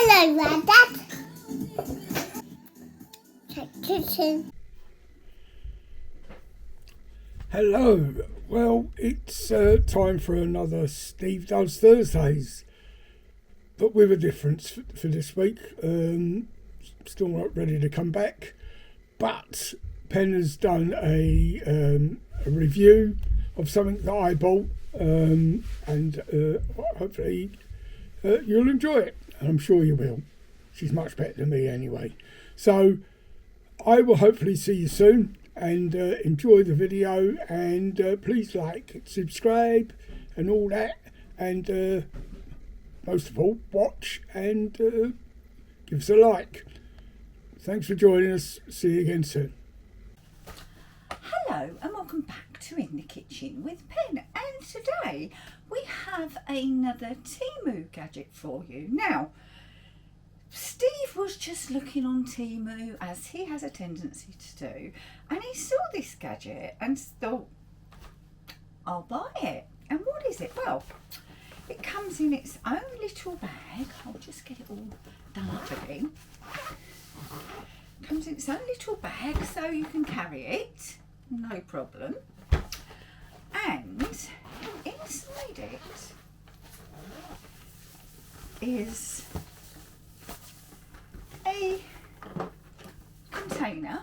Hello, Dad. Kitchen. Hello. Well, it's time for another Steve Does Thursdays, but with a difference for this week. Still not ready to come back, but Pen has done a review of something that I bought, and hopefully you'll enjoy it. And I'm sure you will. She's much better than me anyway. So I will hopefully see you soon, and enjoy the video, and please like, subscribe and all that, and most of all watch and give us a like. Thanks for joining us. See you again soon. Hello and welcome back to In the Kitchen with Pen, and today we have another TEMU gadget for you. Now, Steve was just looking on TEMU, as he has a tendency to do, and he saw this gadget and thought, I'll buy it. And what is it? Well, it comes in its own little bag. I'll just get it all done for him. Comes in its own little bag so you can carry it, no problem. And inside it is a container.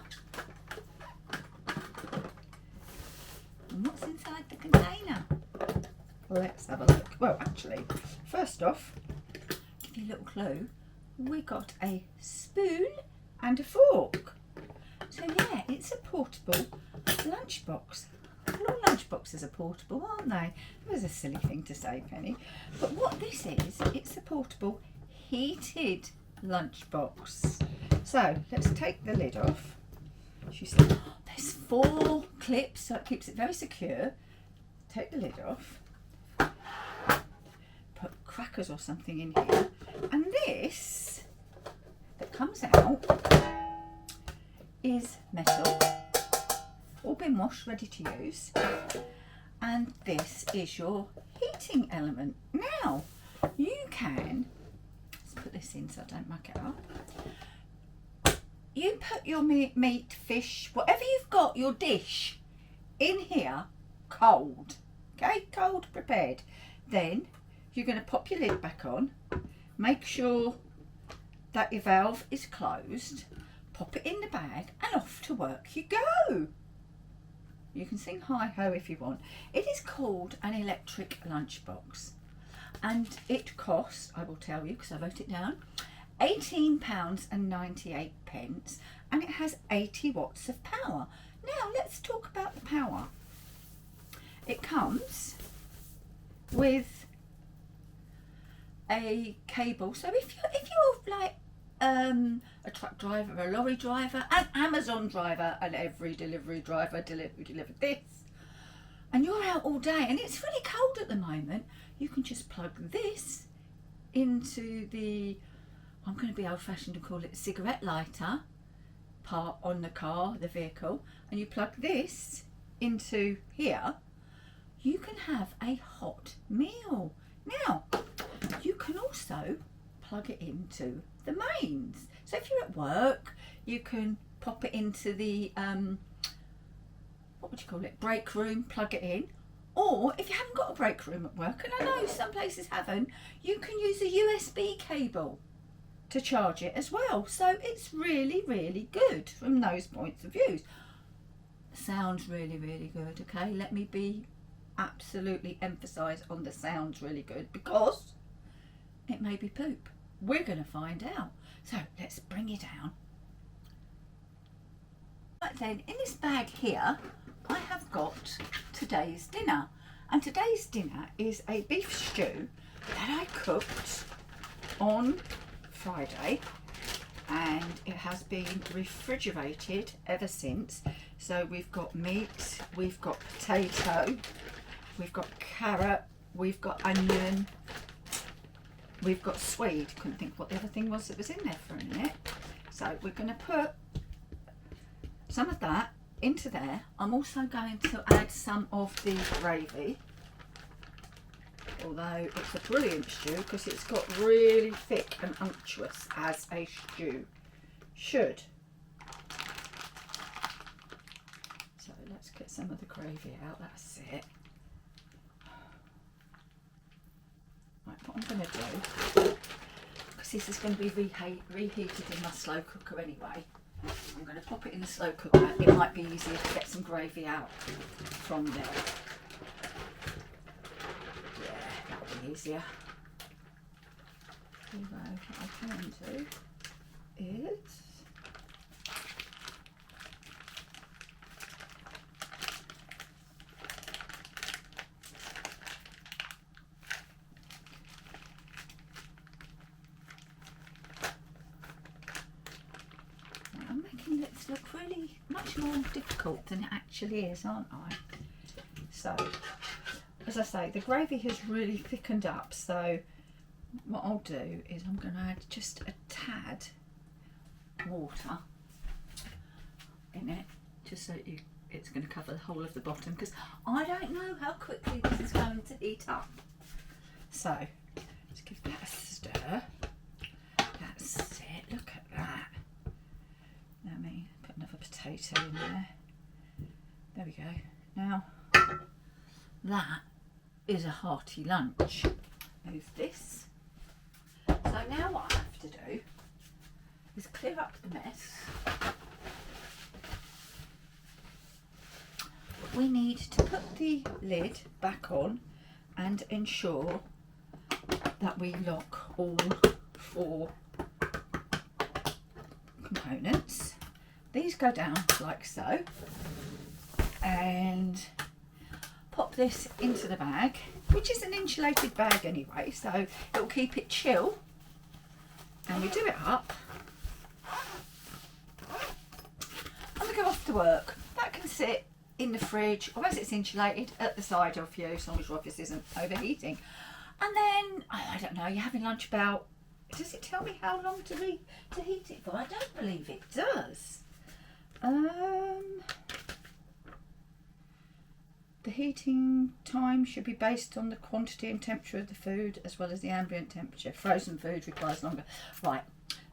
And what's inside the container? Let's have a look. Well, actually, first off, give you a little clue. We got a spoon and a fork. So yeah, it's a portable lunchbox. All lunchboxes are portable, aren't they? It was a silly thing to say, Penny. But what this is, it's a portable heated lunchbox. So let's take the lid off. There's 4 clips, so it keeps it very secure. Take the lid off. Put crackers or something in here. And this that comes out is metal, all been washed, ready to use, and this is your heating element. Now you can, let's put this in so I don't muck it up. You put your meat, fish, whatever you've got, your dish in here cold, okay, cold prepared. Then you're going to pop your lid back on, make sure that your valve is closed, pop it in the bag, and off to work you go. You can sing hi-ho if you want. It is called an electric lunchbox, and it costs, I will tell you because I wrote it down, £18.98, and it has 80 watts of power. Now let's talk about the power. It comes with a cable, so if you're like a truck driver, a lorry driver, an Amazon driver, and every delivery driver delivered this, and you're out all day and it's really cold at the moment, you can just plug this into the, I'm going to be old fashioned and call it cigarette lighter part on the car, the vehicle, and you plug this into here, you can have a hot meal. Now you can also plug it into the mains. So if you're at work, you can pop it into the what would you call it, break room, plug it in. Or if you haven't got a break room at work, and I know some places haven't, you can use a USB cable to charge it as well. So it's really, really good from those points of view. Sounds really, really good. Okay, let me be absolutely emphasise on the sounds really good, because it may be poop. We're going to find out. So let's bring it down. Right then, in this bag here, I have got today's dinner. And today's dinner is a beef stew that I cooked on Friday. And it has been refrigerated ever since. So we've got meat, we've got potato, we've got carrot, we've got onion, we've got swede. Couldn't think what the other thing was that was in there for a minute. So we're going to put some of that into there. I'm also going to add some of the gravy. although it's a brilliant stew because it's got really thick and unctuous as a stew should. So let's get some of the gravy out, that's it. Right, what I'm going to do, because this is going to be reheated in my slow cooker anyway, I'm going to pop it in the slow cooker. It might be easier to get some gravy out from there. Yeah, that'll be easier. Although what I can do is I'm making this look really much more difficult than it actually is, aren't I? So, as I say, the gravy has really thickened up, so what I'll do is I'm going to add just a tad water in it, just so it's going to cover the whole of the bottom, because I don't know how quickly this is going to heat up. So, let's give that a stir. That's it, look at that. Let me put another potato in there. There we go. Now, that is a hearty lunch. Move this. So now what I have to do is clear up the mess. We need to put the lid back on and ensure that we lock all 4 components. These go down like so, and pop this into the bag, which is an insulated bag anyway, so it'll keep it chill. And we do it up and we go off to work. That can sit in the fridge, or as it's insulated, at the side of you, as long as your office isn't overheating. And then, I don't know, you're having lunch about, does it tell me how long to heat it for? I don't believe it does. The heating time should be based on the quantity and temperature of the food, as well as the ambient temperature. Frozen food requires longer. Right,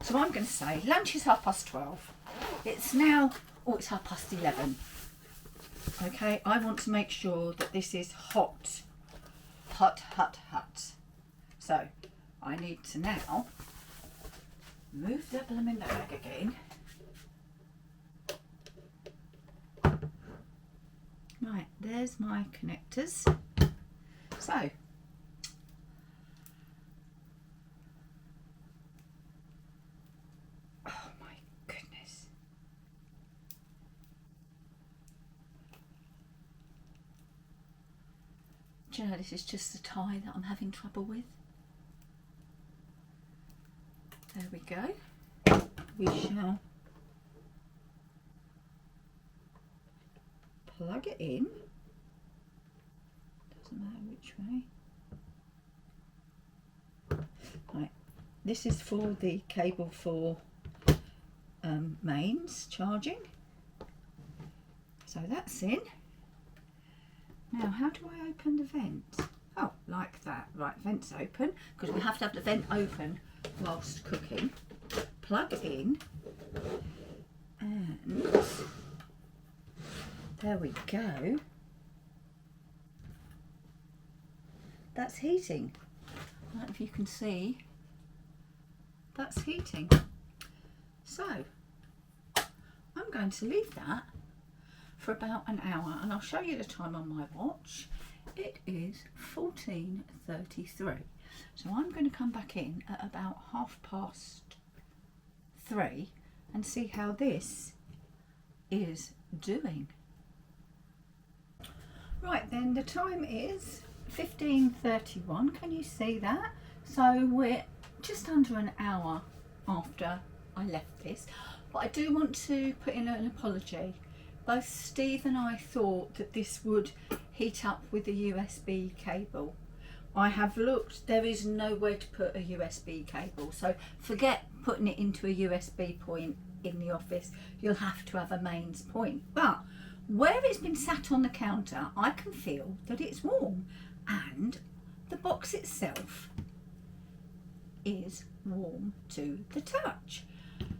so I'm going to say lunch is 12:30. It's now, it's 11:30. Okay, I want to make sure that this is hot. Hot, hot, hot. So, I need to now move the blooming bag again. Right, there's my connectors. So, oh my goodness. Do you know, this is just the tie that I'm having trouble with. There we go. We shall plug it in. Doesn't matter which way. Right, this is for the cable for mains charging. So that's in. Now, how do I open the vent? Oh, like that. Right, vent's open, because we have to have the vent open whilst cooking. Plug it in, and there we go. That's heating. I don't know if you can see. That's heating. So, I'm going to leave that for about an hour, and I'll show you the time on my watch. It is 14:33. So I'm going to come back in at about 3:30 and see how this is doing. Right then, the time is 15:31. Can you see that? So we're just under an hour after I left this. But I do want to put in an apology. Both Steve and I thought that this would heat up with a USB cable. I have looked, there is nowhere to put a USB cable, so forget putting it into a USB point in the office. You'll have to have a mains point. But where it's been sat on the counter, I can feel that it's warm, and the box itself is warm to the touch.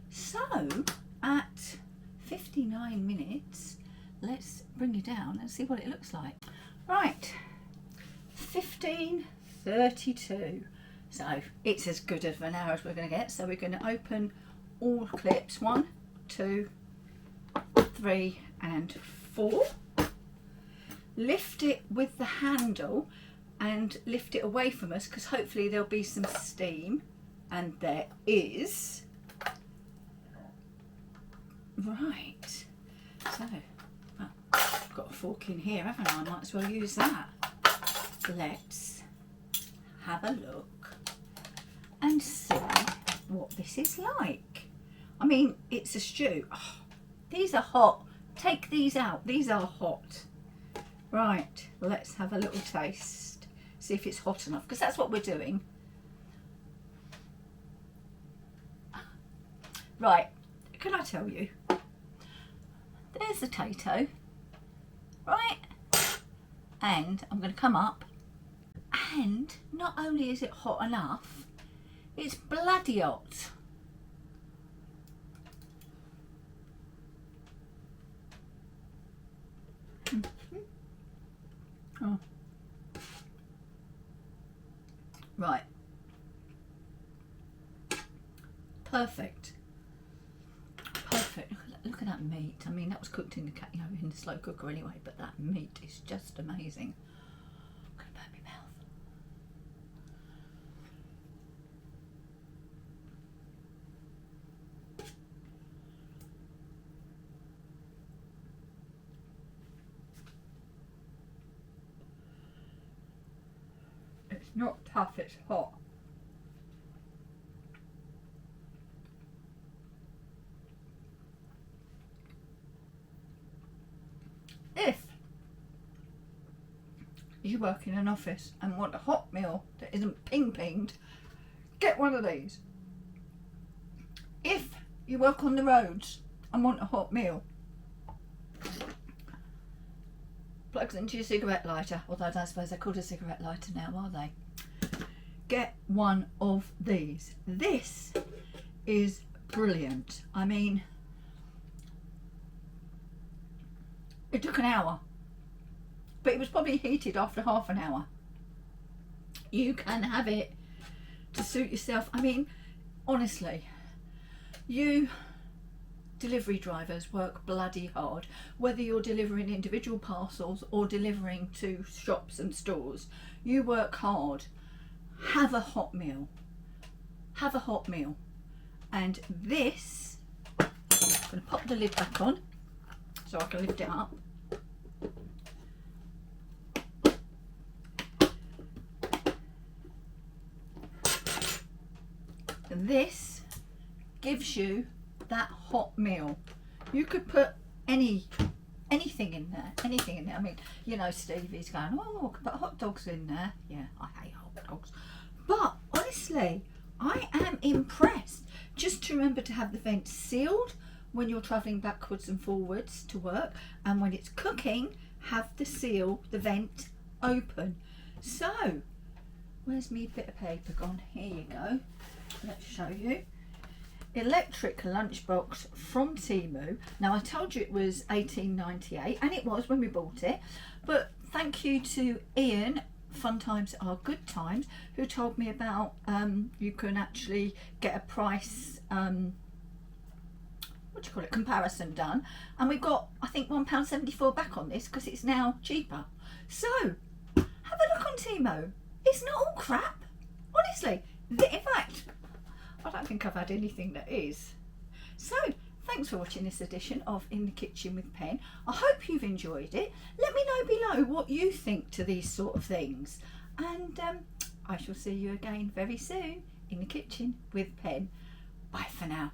So at 59 minutes, let's bring you down and see what it looks like. Right, 15:32. So it's as good of an hour as we're going to get. So we're going to open all clips, 1, 2, 3 and 4. Lift it with the handle and lift it away from us, because hopefully there'll be some steam, and there is. Right, so I've got a fork in here, haven't I? I might as well use that. Let's have a look and see what this is like. I mean, it's a stew. Oh, these are hot. Take these out. These are hot. Right, let's have a little taste. See if it's hot enough, because that's what we're doing. Right, can I tell you? There's the tato. Right? And I'm going to come up. And not only is it hot enough, it's bloody hot. Oh. Right. Perfect. Perfect. Look at that meat. I mean, that was cooked in the in the slow cooker anyway, but that meat is just amazing. I'm gonna burn my mouth. It's not tough, it's hot. If you work in an office and want a hot meal that isn't ping-pinged, get one of these. If you work on the roads and want a hot meal, plugs into your cigarette lighter, although I don't suppose they're called a cigarette lighter now, are they? Get one of these. This is brilliant. I mean, it took an hour, but it was probably heated after half an hour. You can have it to suit yourself. I mean, honestly, you delivery drivers work bloody hard, whether you're delivering individual parcels or delivering to shops and stores. You work hard. Have a hot meal. Have a hot meal. And this, I'm going to pop the lid back on so I can lift it up. And this gives you that hot meal. You could put anything in there, anything in there. I mean, you know, Stevie's going, oh, I could put hot dogs in there. Yeah, I hate hot dogs. But honestly, I am impressed. Just remember to have the vent sealed when you're travelling backwards and forwards to work, and when it's cooking, have the vent open. So, where's me bit of paper gone? Here you go. Let's show you. Electric lunchbox from TEMU. Now, I told you it was $18.98, and it was when we bought it, but thank you to Ian, Fun Times Are Good Times, who told me about you can actually get a price comparison done, and we've got, I think, £1.74 back on this because it's now cheaper. So have a look on TEMU. It's not all crap, honestly. In fact, I don't think I've had anything that is. So thanks for watching this edition of In the Kitchen with Pen. I hope you've enjoyed it. Let me know below what you think to these sort of things, and I shall see you again very soon in the kitchen with Pen. Bye for now.